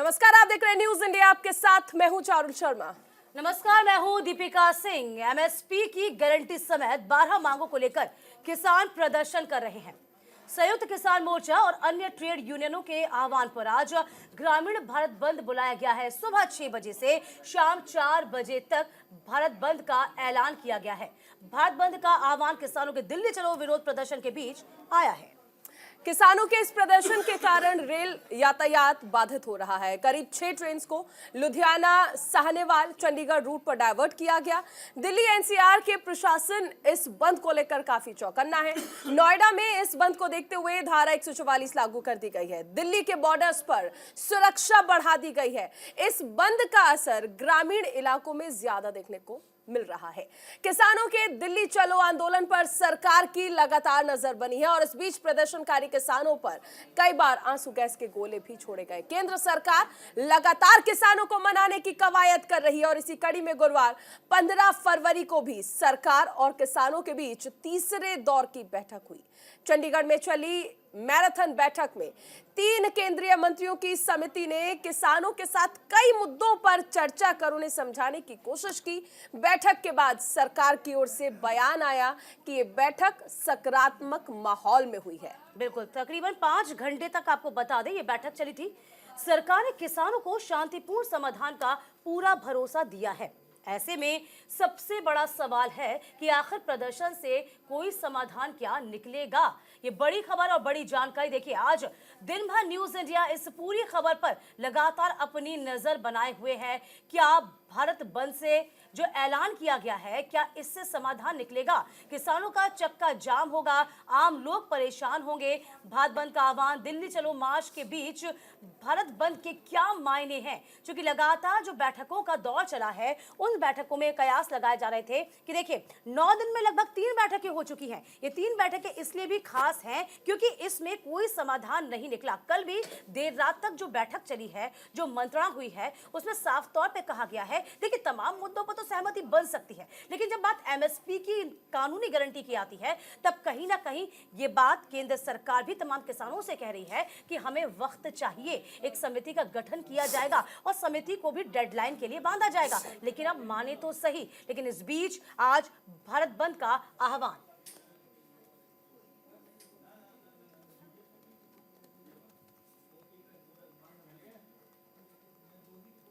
नमस्कार, आप देख रहे हैं न्यूज इंडिया। आपके साथ मैं हूं चारुल शर्मा। नमस्कार, मैं हूं दीपिका सिंह। एमएसपी की गारंटी समेत 12 मांगों को लेकर किसान प्रदर्शन कर रहे हैं। संयुक्त किसान मोर्चा और अन्य ट्रेड यूनियनों के आह्वान पर आज ग्रामीण भारत बंद बुलाया गया है। सुबह 6 बजे से शाम 4 बजे तक भारत बंद का ऐलान किया गया है। भारत बंद का आह्वान किसानों के दिल्ली चलो विरोध प्रदर्शन के बीच आया है। किसानों के इस प्रदर्शन के कारण रेल यातायात बाधित हो रहा है। करीब 6 ट्रेन को लुधियाना साहनेवाल चंडीगढ़ रूट पर डायवर्ट किया गया। दिल्ली एनसीआर के प्रशासन इस बंद को लेकर काफी चौकन्ना है। नोएडा में इस बंद को देखते हुए धारा 144 लागू कर दी गई है। दिल्ली के बॉर्डर्स पर सुरक्षा बढ़ा दी गई है। इस बंद का असर ग्रामीण इलाकों में ज्यादा देखने को मिल रहा है। किसानों के दिल्ली चलो आंदोलन पर सरकार की लगातार नजर बनी है और इस बीच प्रदर्शनकारी किसानों पर कई बार आंसू गैस के गोले भी छोड़े गए। केंद्र सरकार लगातार किसानों को मनाने की कवायद कर रही है और इसी कड़ी में गुरुवार 15 फरवरी को भी सरकार और किसानों के बीच तीसरे दौर की बैठक हुई। चंडीगढ़ में चली मैराथन बैठक में 3 केंद्रीय मंत्रियों की समिति ने किसानों के साथ कई मुद्दों पर चर्चा कर उन्हें समझाने की कोशिश की। बैठक के बाद सरकार की ओर से बयान आया कि ये बैठक सकारात्मक माहौल में हुई है। बिल्कुल, तकरीबन 5 घंटे तक आपको बता दें ये बैठक चली थी। सरकार ने किसानों को शांतिपूर्ण समाधान का पूरा भरोसा दिया है। ऐसे में सबसे बड़ा सवाल है कि आखिर प्रदर्शन से कोई समाधान क्या निकलेगा। ये बड़ी खबर और बड़ी जानकारी देखिए। आज दिन भर न्यूज इंडिया इस पूरी खबर पर लगातार अपनी नजर बनाए हुए है। क्या भारत बंद से जो ऐलान किया गया है, क्या इससे समाधान निकलेगा? किसानों का चक्का जाम होगा, आम लोग परेशान होंगे। भारत बंद का आह्वान, दिल्ली चलो मार्च के बीच भारत बंद के क्या मायने हैं? क्योंकि लगातार जो बैठकों का दौर चला है, उन बैठकों में कयास लगाए जा रहे थे कि देखिए 9 दिन में लगभग 3 बैठकें हो चुकी हैं। ये 3 बैठकें इसलिए भी खास हैं क्योंकि इसमें कोई समाधान नहीं निकला। कल भी देर रात तक जो बैठक चली है, जो मंत्रणा हुई है, उसमें साफ तौर पे कहा गया है देखिए तमाम मुद्दों पर तो सहमति बन सकती है, लेकिन जब बात एमएसपी की कानूनी गारंटी की आती है, तब कहीं ना कहीं ये बात केंद्र सरकार भी तमाम किसानों से कह रही है कि हमें वक्त चाहिए। एक समिति का गठन किया जाएगा और समिति को भी डेडलाइन के लिए बांधा जाएगा। लेकिन अब माने तो सही, लेकिन इस बीच आज भारत बंद का आह्वान।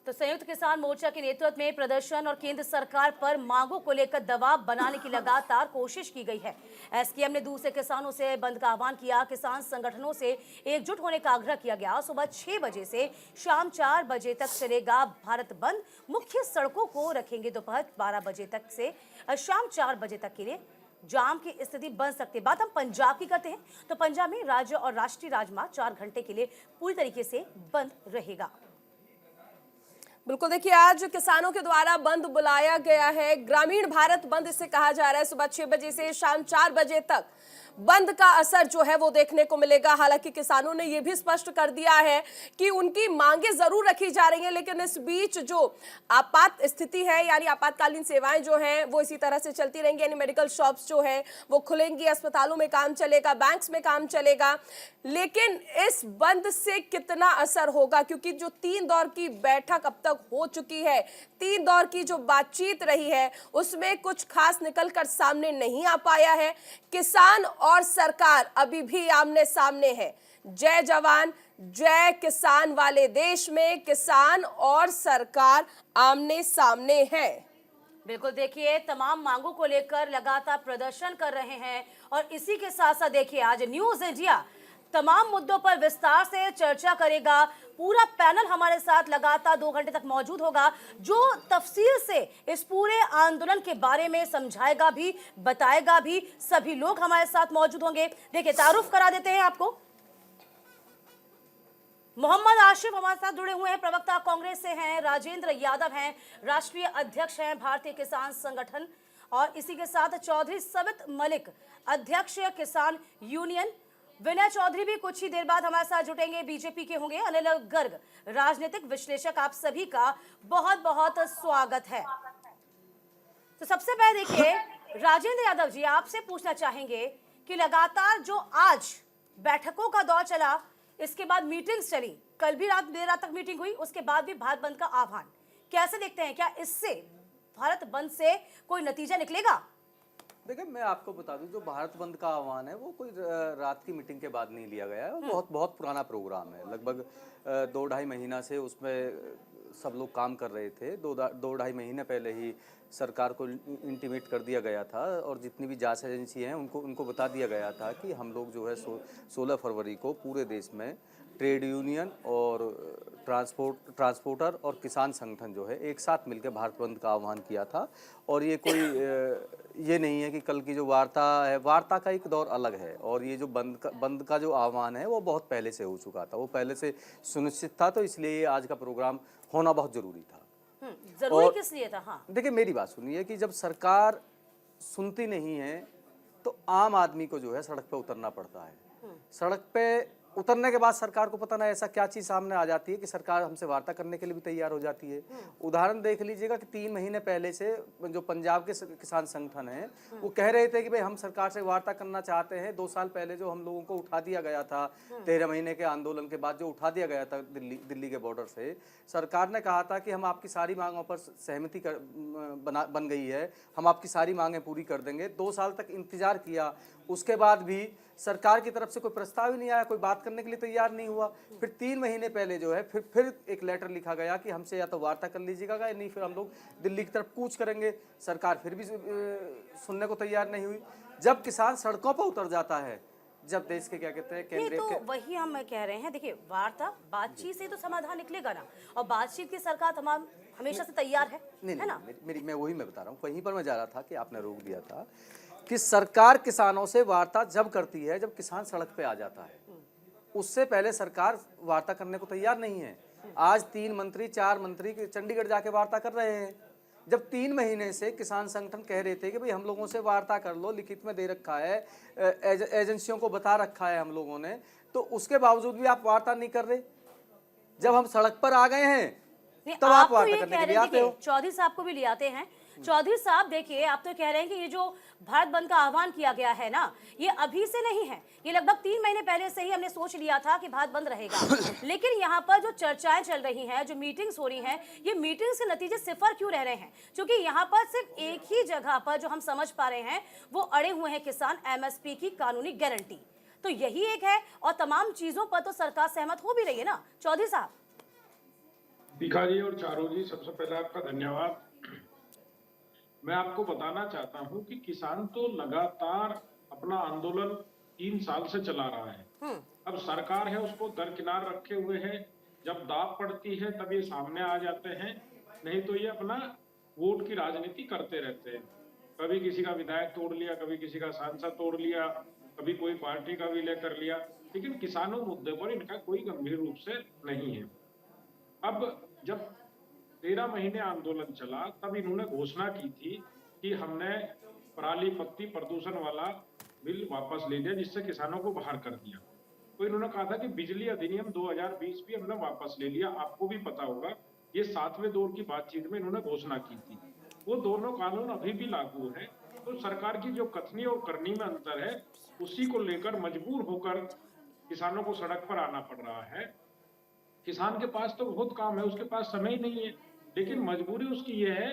तो संयुक्त किसान मोर्चा के नेतृत्व में प्रदर्शन और केंद्र सरकार पर मांगों को लेकर दबाव बनाने की लगातार कोशिश की गई है। एसकेएम ने दूसरे किसानों से बंद का आह्वान किया। किसान संगठनों से एकजुट होने का आग्रह किया गया। सुबह 6 बजे से शाम 4 बजे तक चलेगा भारत बंद। मुख्य सड़कों को रखेंगे दोपहर 12 बजे तक से शाम 4 बजे तक के लिए। जाम की स्थिति बन सकती है। बात हम पंजाब की करते हैं तो पंजाब में राज्य और राष्ट्रीय राजमार्ग 4 घंटे के लिए पूरी तरीके से बंद रहेगा। बिल्कुल, देखिए आज किसानों के द्वारा बंद बुलाया गया है। ग्रामीण भारत बंद इसे कहा जा रहा है। सुबह 6 बजे से शाम 4 बजे तक बंद का असर जो है वो देखने को मिलेगा। हालांकि किसानों ने यह भी स्पष्ट कर दिया है कि उनकी मांगे जरूर रखी जा रही हैं, लेकिन इस बीच जो आपात स्थिति है यानी आपातकालीन सेवाएं जो हैं वो इसी तरह से चलती रहेंगी। यानी मेडिकल शॉप्स जो है वो खुलेंगी, अस्पतालों में काम चलेगा, बैंक्स में काम चलेगा। लेकिन इस बंद से कितना असर होगा, क्योंकि जो 3 दौर की बैठक अब तक हो चुकी है, 3 दौर की जो बातचीत रही है उसमें कुछ खास निकलकर सामने नहीं आ पाया है। किसान और सरकार अभी भी आमने सामने है। जय जवान जय किसान वाले देश में किसान और सरकार आमने सामने है। बिल्कुल, देखिए तमाम मांगों को लेकर लगातार प्रदर्शन कर रहे हैं और इसी के साथ साथ देखिए आज न्यूज इंडिया तमाम मुद्दों पर विस्तार से चर्चा करेगा। पूरा पैनल हमारे साथ लगातार 2 घंटे तक मौजूद होगा, जो तफसील से इस पूरे आंदोलन के बारे में समझाएगा भी, बताएगा भी। सभी लोग हमारे साथ मौजूद होंगे। देखिए तारुफ करा देते हैं आपको। मोहम्मद आशिफ हमारे साथ जुड़े हुए हैं, प्रवक्ता कांग्रेस से हैं। राजेंद्र यादव हैं, राष्ट्रीय अध्यक्ष हैं भारतीय किसान संगठन। और इसी के साथ चौधरी सबित मलिक, अध्यक्ष किसान यूनियन। विनय चौधरी भी कुछ ही देर बाद हमारे साथ जुटेंगे, बीजेपी के होंगे। अनिल गर्ग, राजनीतिक विश्लेषक। आप सभी का बहुत बहुत स्वागत है। तो सबसे पहले देखिए राजेंद्र यादव जी, आपसे पूछना चाहेंगे कि लगातार जो आज बैठकों का दौर चला, इसके बाद मीटिंग्स चली, कल भी देर रात तक मीटिंग हुई, उसके बाद भी भारत बंद का आह्वान। कैसे देखते हैं, क्या इससे भारत बंद से कोई नतीजा निकलेगा? देखिए, मैं आपको बता दूं, जो भारत बंद का आह्वान है वो कोई रात की मीटिंग के बाद नहीं लिया गया है। बहुत बहुत पुराना प्रोग्राम है। लगभग 2-2.5 महीना से उसमें सब लोग काम कर रहे थे। 2-2.5 महीने पहले ही सरकार को इंटीमेट कर दिया गया था और जितनी भी जांच एजेंसी हैं उनको बता दिया गया था कि हम लोग जो है 16 फरवरी को पूरे देश में ट्रेड यूनियन और ट्रांसपोर्टर और किसान संगठन जो है एक साथ मिलकर भारत बंद का आह्वान किया था। और ये कोई ये नहीं है कि कल की जो वार्ता है, वार्ता का एक दौर अलग है और ये जो बंद का जो आह्वान है वो बहुत पहले से हो चुका था, वो पहले से सुनिश्चित था। तो इसलिए आज का प्रोग्राम होना बहुत जरूरी था। जरूरी किस लिए था? हाँ, देखिए, मेरी बात सुनिए कि जब सरकार सुनती नहीं है तो आम आदमी को जो है सड़क पे उतरना पड़ता है। सड़क पे उतरने के बाद सरकार को पता ना ऐसा क्या चीज़ सामने आ जाती है कि सरकार हमसे वार्ता करने के लिए भी तैयार हो जाती है। उदाहरण देख लीजिएगा कि 3 महीने पहले से जो पंजाब के किसान संगठन हैं वो कह रहे थे कि भाई हम सरकार से वार्ता करना चाहते हैं। 2 साल पहले जो हम लोगों को उठा दिया गया था, 13 महीने के आंदोलन के बाद जो उठा दिया गया था दिल्ली के बॉर्डर से, सरकार ने कहा था कि हम आपकी सारी मांगों पर सहमति बन गई है, हम आपकी सारी मांगें पूरी कर देंगे। 2 साल तक इंतजार किया, उसके बाद भी सरकार की तरफ से कोई प्रस्ताव ही नहीं आया, कोई बात करने के लिए तैयार नहीं हुआ। फिर 3 महीने पहले जो है फिर एक लेटर लिखा गया कि हमसे या तो वार्ता कर लीजिएगा या नहीं फिर हम लोग दिल्ली की तरफ कूच करेंगे। सरकार फिर भी सुनने को तैयार नहीं हुई। जब किसान सड़कों पर उतर जाता है, जब देश के क्या कहते हैं केंद्रीय तो वही हम कह रहे हैं। देखिए, वार्ता बातचीत से तो समाधान निकलेगा ना, और बातचीत की सरकार तमाम हमेशा से तैयार है, है ना? मैं बता रहा हूँ, वहीं पर मैं जा रहा था कि आपने रोक दिया था कि सरकार किसानों से वार्ता जब करती है जब किसान सड़क पे आ जाता है, उससे पहले सरकार वार्ता करने को तैयार नहीं है। आज 3 मंत्री 4 मंत्री चंडीगढ़ जाके वार्ता कर रहे हैं, जब 3 महीने से किसान संगठन कह रहे थे कि भाई हम लोगों से वार्ता कर लो, लिखित में दे रखा है, एजेंसियों को बता रखा है हम लोगों ने, तो उसके बावजूद भी आप वार्ता नहीं कर रहे। जब हम सड़क पर आ गए हैं तब आप वार्ता करने के लिए आते हो। चौधरी साहब को भी ले आते हैं। चौधरी साहब, देखिए, आप तो कह रहे हैं कि ये जो भारत बंद का आह्वान किया गया है ना, ये अभी से नहीं है, ये लगभग 3 महीने पहले से ही हमने सोच लिया था कि भारत बंद रहेगा। लेकिन यहाँ पर जो चर्चाएं चल रही हैं, जो मीटिंग्स हो रही हैं, ये मीटिंग्स के नतीजे सिफर क्यों रह रहे हैं? क्योंकि यहाँ पर सिर्फ एक ही जगह पर जो हम समझ पा रहे हैं वो अड़े हुए हैं किसान, एमएसपी की कानूनी गारंटी। तो यही एक है, और तमाम चीजों पर तो सरकार सहमत हो भी रही है ना। चौधरी साहब। दीखा जी और चारू जी, सबसे पहले आपका धन्यवाद। मैं आपको बताना चाहता हूं कि किसान तो लगातार अपना आंदोलन 3 साल से चला रहा है। अब सरकार है उसको दरकिनार रखे हुए है, जब दाब पड़ती है तब ये सामने आ जाते हैं, नहीं तो ये अपना वोट की राजनीति करते रहते हैं। कभी किसी का विधायक तोड़ लिया, कभी किसी का सांसद तोड़ लिया, कभी कोई पार्टी का विलय कर लिया, लेकिन किसानों मुद्दे पर इनका कोई गंभीर रूप से नहीं है। अब जब 13 महीने आंदोलन चला तब इन्होंने घोषणा की थी कि हमने पराली पत्ती प्रदूषण वाला बिल वापस ले लिया, जिससे किसानों को बाहर कर दिया। तो इन्होंने कहा था कि बिजली अधिनियम 2020 भी हमने वापस ले लिया। आपको भी पता होगा, ये 7वें दौर की बातचीत में इन्होंने घोषणा की थी। वो दोनों कानून अभी भी लागू है। तो सरकार की जो कथनी और करनी में अंतर है, उसी को लेकर मजबूर होकर किसानों को सड़क पर आना पड़ रहा है। किसान के पास तो बहुत काम है, उसके पास समय ही नहीं है, लेकिन मजबूरी उसकी ये है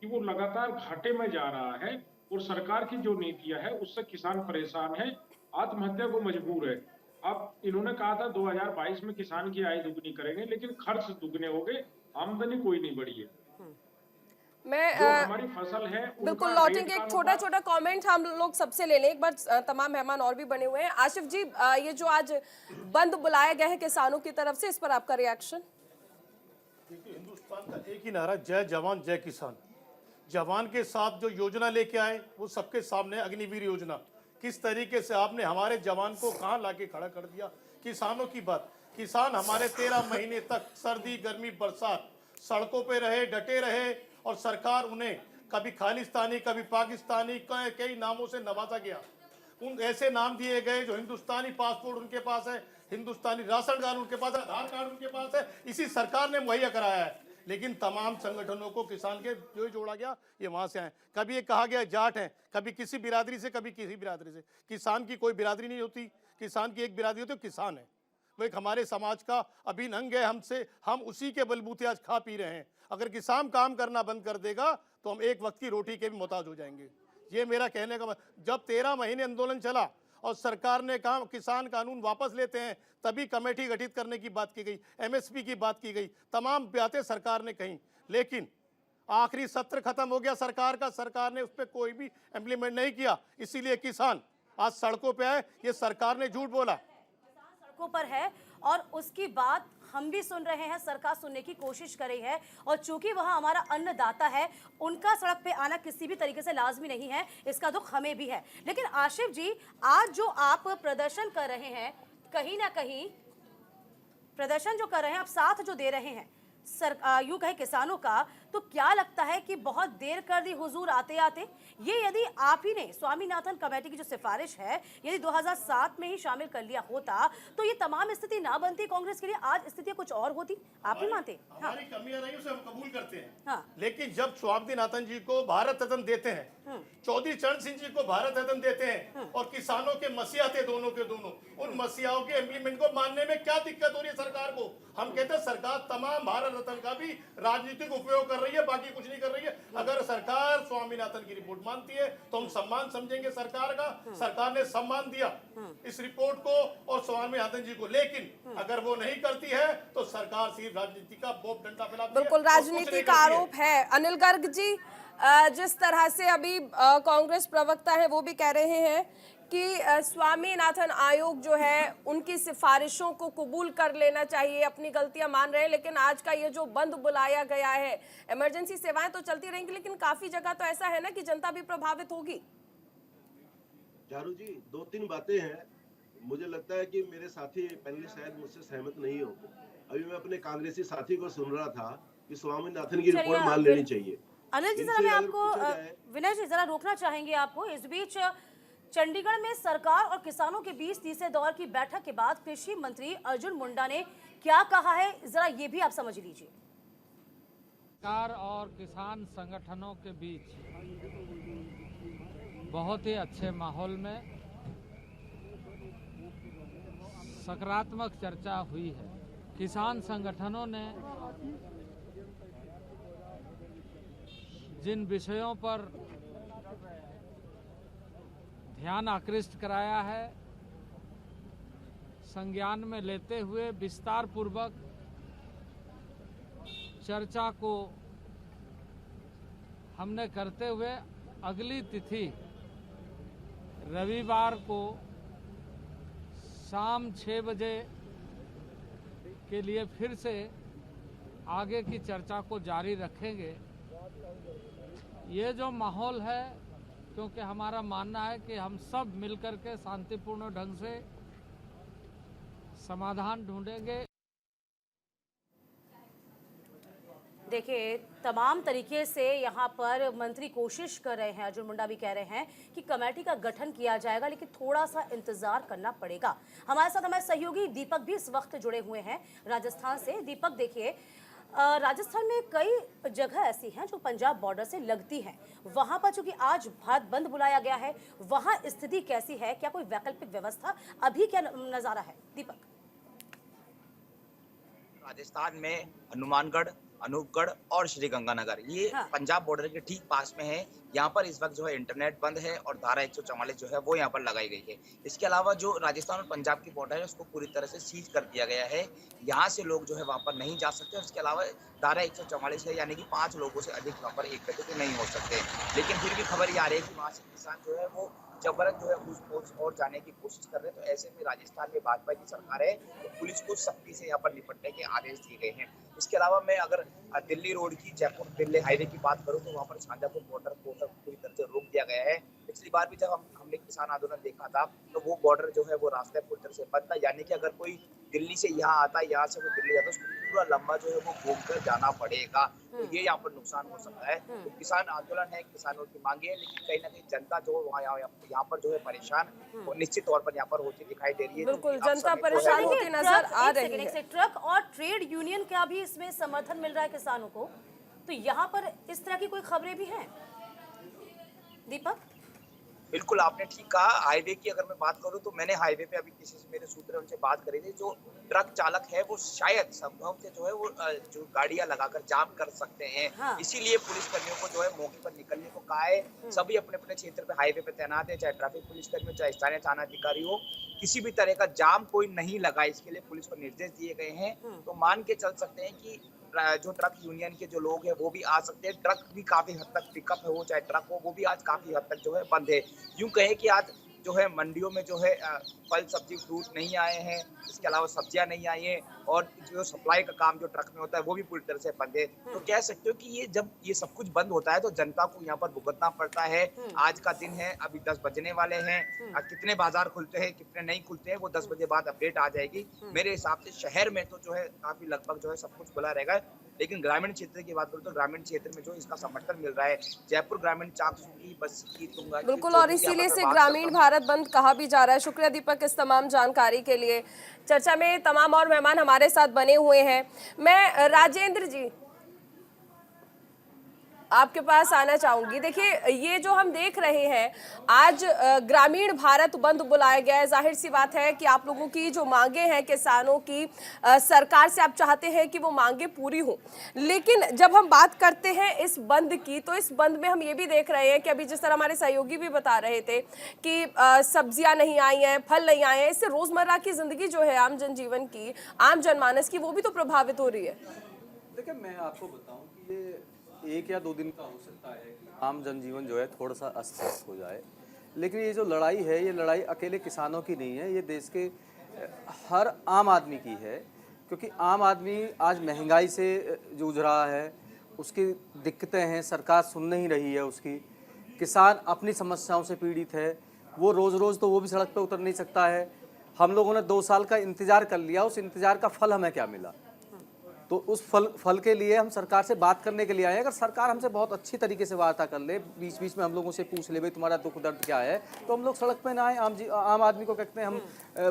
कि वो लगातार घाटे में जा रहा है और सरकार की जो नीतियां है उससे किसान परेशान है, आत्महत्या को मजबूर है। अब इन्होंने कहा था 2022 में किसान की आय दुगनी करेंगे, लेकिन खर्च दुगने हो गए, आमदनी कोई नहीं बढ़ी है। मैं जो हमारी फसल है बिल्कुल लौटेंगे। एक छोटा छोटा कमेंट हम लोग सबसे ले लें एक बार। तमाम मेहमान और भी बने हुए हैं। आशिफ जी, ये जो आज बंद बुलाया गया है किसानों की तरफ से, इस पर आपका रिएक्शन? देखिए, हिंदुस्तान का एक ही नारा, जय जवान जय किसान। जवान के साथ जो योजना लेके आए वो सबके सामने, अग्निवीर योजना, किस तरीके से आपने हमारे जवान को कहाँ लाके खड़ा कर दिया। किसानों की बात, किसान हमारे 13 महीने तक सर्दी गर्मी बरसात सड़कों पे रहे, डटे रहे, और सरकार उन्हें कभी खालिस्तानी कभी पाकिस्तानी कई नामों से नवाजा गया। उन ऐसे नाम दिए गए जो हिंदुस्तानी पासपोर्ट उनके पास है, हिंदुस्तानी राशन कार्ड उनके पास है, आधार कार्ड उनके पास है, इसी सरकार ने मुहैया कराया है। लेकिन तमाम संगठनों को किसान के जो जोड़ा गया, ये वहां से आए। कभी ये कहा गया जाट है, कभी किसी बिरादरी से, कभी किसी बिरादरी से। किसान की कोई बिरादरी नहीं होती, किसान की एक बिरादरी होती है, किसान है। वो एक हमारे समाज का अभिन्न अंग है, हमसे हम उसी के बलबूते आज खा पी रहे हैं। अगर किसान काम करना बंद कर देगा तो हम एक वक्त की रोटी के भी मोहताज हो जाएंगे। ये मेरा कहने का जब 13 महीने आंदोलन चला और सरकार ने कहा किसान कानून वापस लेते हैं, तभी कमेटी गठित करने की बात की गई, एमएसपी की बात की गई, तमाम बातें सरकार ने कही, लेकिन आखिरी सत्र खत्म हो गया सरकार का, सरकार ने उस पर कोई भी इम्प्लीमेंट नहीं किया। इसीलिए किसान आज सड़कों पे आए, ये सरकार ने झूठ बोला। सड़कों पर है और उसकी बात हम भी सुन रहे हैं, सरकार सुनने की कोशिश कर रही है, और चूंकि वह हमारा अन्नदाता है, उनका सड़क पे आना किसी भी तरीके से लाजमी नहीं है, इसका दुख हमें भी है। लेकिन आशिफ जी, आज जो आप प्रदर्शन कर रहे हैं, कहीं ना कहीं प्रदर्शन जो कर रहे हैं, आप साथ जो दे रहे हैं यूं कहे किसानों का, तो क्या लगता है कि बहुत देर कर दी हुजूर आते आते? ये यदि आप ही ने स्वामीनाथन कमेटी की जो सिफारिश है यदि 2007 में ही शामिल कर लिया होता तो ये तमाम स्थिति ना बनती कांग्रेस के लिए, आज स्थिति कुछ और होती। आप ही मानते? हमारी कमियां रही उसे हम कबूल करते हैं। हाँ। लेकिन जब स्वामीनाथन जी को भारत रत्न देते हैं, चौधरी चरण सिंह जी को भारत रत्न देते हैं, और किसानों के मसीहा थे दोनों के दोनों, उन मसीहाओं के इम्प्लीमेंट को मानने में क्या दिक्कत हो रही है सरकार को? हम कहते हैं सरकार तमाम भारत रत्न का भी राजनीतिक उपयोग कर रही है, बाकी कुछ नहीं कर रही है। अगर सरकार स्वामीनाथन की रिपोर्ट मानती है तो हम सम्मान समझेंगे सरकार का। सरकार ने सम्मान दिया इस रिपोर्ट को और स्वामीनाथन जी को, लेकिन अगर वो नहीं करती है तो सरकार सिर्फ राजनीति का बोप डंडा फैलाती है। बिल्कुल राजनीति का आरोप है। अनिल गर्ग जी, जिस तरह से अभी कांग्रेस प्रवक्ता है वो भी कह रहे हैं कि स्वामीनाथन आयोग जो है उनकी सिफारिशों को कबूल कर लेना चाहिए, अपनी गलतियां मान रहे हैं, लेकिन आज का ये जो बंद बुलाया गया है, इमरजेंसी सेवाएं तो चलती रहेंगी लेकिन काफी जगह तो ऐसा है ना कि जनता भी प्रभावित होगी। झारू जी, 2-3 बातें हैं। मुझे लगता है कि मेरे साथी पहले शायद मुझसे सहमत नहीं हो। अभी मैं अपने कांग्रेसी साथी को सुन रहा था कि स्वामीनाथन की रिपोर्ट मान लेनी चाहिए। अनिल जी, जरा मैं आपको, विनय जी जरा रोकना चाहेंगे आपको। इस बीच चंडीगढ़ में सरकार और किसानों के बीच तीसरे दौर की बैठक के बाद कृषि मंत्री अर्जुन मुंडा ने क्या कहा है, जरा ये भी आप समझ लीजिए। सरकार और किसान संगठनों के बीच बहुत ही अच्छे माहौल में सकारात्मक चर्चा हुई है। किसान संगठनों ने जिन विषयों पर ध्यान आकृष्ट कराया है, संज्ञान में लेते हुए विस्तार पूर्वक चर्चा को हमने करते हुए अगली तिथि रविवार को शाम 6 बजे के लिए फिर से आगे की चर्चा को जारी रखेंगे। ये जो माहौल है, क्योंकि हमारा मानना है कि हम सब मिलकर के शांतिपूर्ण ढंग से समाधान ढूंढेंगे। देखिए, तमाम तरीके से यहाँ पर मंत्री कोशिश कर रहे हैं, अर्जुन मुंडा भी कह रहे हैं कि कमेटी का गठन किया जाएगा, लेकिन थोड़ा सा इंतजार करना पड़ेगा। हमारे साथ हमारे सहयोगी दीपक भी इस वक्त जुड़े हुए हैं राजस्थान से। दीपक, देखिए, राजस्थान में कई जगह ऐसी हैं जो पंजाब बॉर्डर से लगती हैं, वहां पर चूंकि आज भारत बंद बुलाया गया है, वहां स्थिति कैसी है? क्या कोई वैकल्पिक व्यवस्था अभी क्या नजारा है? दीपक, राजस्थान में हनुमानगढ़, अनूपगढ़ और श्रीगंगानगर ये पंजाब बॉर्डर के ठीक पास में है। यहाँ पर इस वक्त जो है इंटरनेट बंद है और धारा 144 जो है वो यहाँ पर लगाई गई है। इसके अलावा जो राजस्थान और पंजाब की बॉर्डर है उसको पूरी तरह से सीज कर दिया गया है। यहाँ से लोग जो है वहाँ पर नहीं जा सकते। उसके अलावा धारा 144 है, यानी कि 5 लोगों से अधिक वहाँ पर एक व्यक्ति नहीं हो सकते। लेकिन फिर भी खबर ये आ रही है कि वहाँ से किसान जो है वो जबरन जो है उस और जाने की कोशिश कर रहे हैं। तो ऐसे में राजस्थान में भाजपा की सरकार है तो पुलिस को सख्ती से यहाँ पर निपटने के आदेश दिए गए हैं। इसके अलावा मैं अगर दिल्ली रोड की जयपुर दिल्ली हाईवे की बात करूं तो वहाँ पर शाहजहांपुर बॉर्डर को पूरी तरह से रोक दिया गया है। पिछली बार भी जब हमने किसान आंदोलन देखा था तो वो बॉर्डर जो है वो रास्ते पूरी तरह से बंद था, यानी कि अगर कोई दिल्ली से यहाँ आता है, यहाँ से वो दिल्ली जाता है, उसको पूरा लंबा जो है वो घूम कर जाना पड़ेगा। तो ये यहाँ पर नुकसान हो सकता है। तो किसान आंदोलन है, किसानों की मांगे है, लेकिन कहीं ना कहीं जनता जो वहाँ यहाँ पर जो है परेशान वो निश्चित तौर पर यहाँ पर होती दिखाई दे रही है। बिल्कुल, जनता परेशान होती नजर आ रही है। ट्रक और ट्रेड यूनियन का भी इसमें समर्थन मिल रहा है किसानों को, तो यहाँ पर इस तरह की कोई खबरें भी हैं? दीपक, बिल्कुल आपने ठीक कहा। हाईवे की अगर मैं बात करूं तो मैंने हाईवे पे अभी किसी से मेरे सूत्र उनसे बात करी थी, जो ट्रक चालक है वो शायद संभव से जो है वो जो गाड़ियां लगाकर जाम कर सकते हैं। हाँ। इसीलिए पुलिस कर्मियों को जो है मौके पर निकलने को कहा है। सभी अपने अपने क्षेत्र पे हाईवे पे तैनात है, चाहे ट्रैफिक पुलिस कर्मी हो, चाहे स्थानीय थाना अधिकारी हो। किसी भी तरह का जाम कोई नहीं लगा, इसके लिए पुलिस को निर्देश दिए गए हैं। तो मान के चल सकते हैं कि जो ट्रक यूनियन के जो लोग हैं वो भी आ सकते हैं। ट्रक भी काफी हद तक, पिकअप हो चाहे ट्रक हो, वो भी आज काफी हद तक जो है बंद है। यूं कहे कि आज जो है मंडियों में जो है फल सब्जी फ्रूट नहीं आए हैं, इसके अलावा सब्जियां नहीं आई हैं, और जो सप्लाई का काम जो ट्रक में होता है वो भी पूरी तरह से बंद है। तो कह सकते हो कि ये जब ये सब कुछ बंद होता है तो जनता को यहाँ पर भुगतना पड़ता है। आज का दिन है, अभी 10 बजने वाले हैं। कितने बाजार खुलते हैं कितने नहीं खुलते हैं वो 10 बजे बाद अपडेट आ जाएगी। मेरे हिसाब से शहर में तो जो है काफी लगभग जो है सब कुछ खुला रहेगा, लेकिन ग्रामीण क्षेत्र की बात करूं तो ग्रामीण क्षेत्र में जो इसका समर्थन मिल रहा है, जयपुर ग्रामीण, चाकसू, बस्ती, तुंगा, बिल्कुल, और इसीलिए से ग्रामीण भारत बंद कहा भी जा रहा है। शुक्रिया दीपक इस तमाम जानकारी के लिए। चर्चा में तमाम और मेहमान हमारे साथ बने हुए हैं। मैं राजेंद्र जी आपके पास आना चाहूंगी। देखिए, ये जो हम देख रहे हैं आज ग्रामीण भारत बंद बुलाया गया है। जाहिर सी बात है कि आप लोगों की जो मांगे हैं किसानों की, सरकार से आप चाहते हैं कि वो मांगे पूरी हो। लेकिन जब हम बात करते हैं इस बंद की, तो इस बंद में हम ये भी देख रहे हैं कि अभी जिस तरह हमारे सहयोगी भी बता रहे थे कि सब्जियां नहीं आई हैं, फल नहीं आए हैं, इससे रोजमर्रा की जिंदगी जो है आम जनजीवन की, आम जनमानस की, वो भी तो प्रभावित हो रही है। देखिए, मैं आपको बताऊं कि ये 1 या 2 दिन का हो सकता है कि आम जनजीवन जो है थोड़ा सा अस्त व्यस्त हो जाए, लेकिन ये जो लड़ाई है, ये लड़ाई अकेले किसानों की नहीं है, ये देश के हर आम आदमी की है। क्योंकि आम आदमी आज महंगाई से जूझ रहा है, उसकी दिक्कतें हैं, सरकार सुन नहीं रही है उसकी। किसान अपनी समस्याओं से पीड़ित है, वो रोज़ तो वो भी सड़क पर उतर नहीं सकता है। हम लोगों ने 2 साल का इंतज़ार कर लिया, उस इंतज़ार का फल हमें क्या मिला? तो उस फल के लिए हम सरकार से बात करने के लिए आए हैं। अगर सरकार हमसे बहुत अच्छी तरीके से वार्ता कर ले, बीच बीच में हम लोगों से पूछ ले भाई तुम्हारा दुख दर्द क्या है, तो हम लोग सड़क पे ना आए, आम आदमी को कहते हैं हम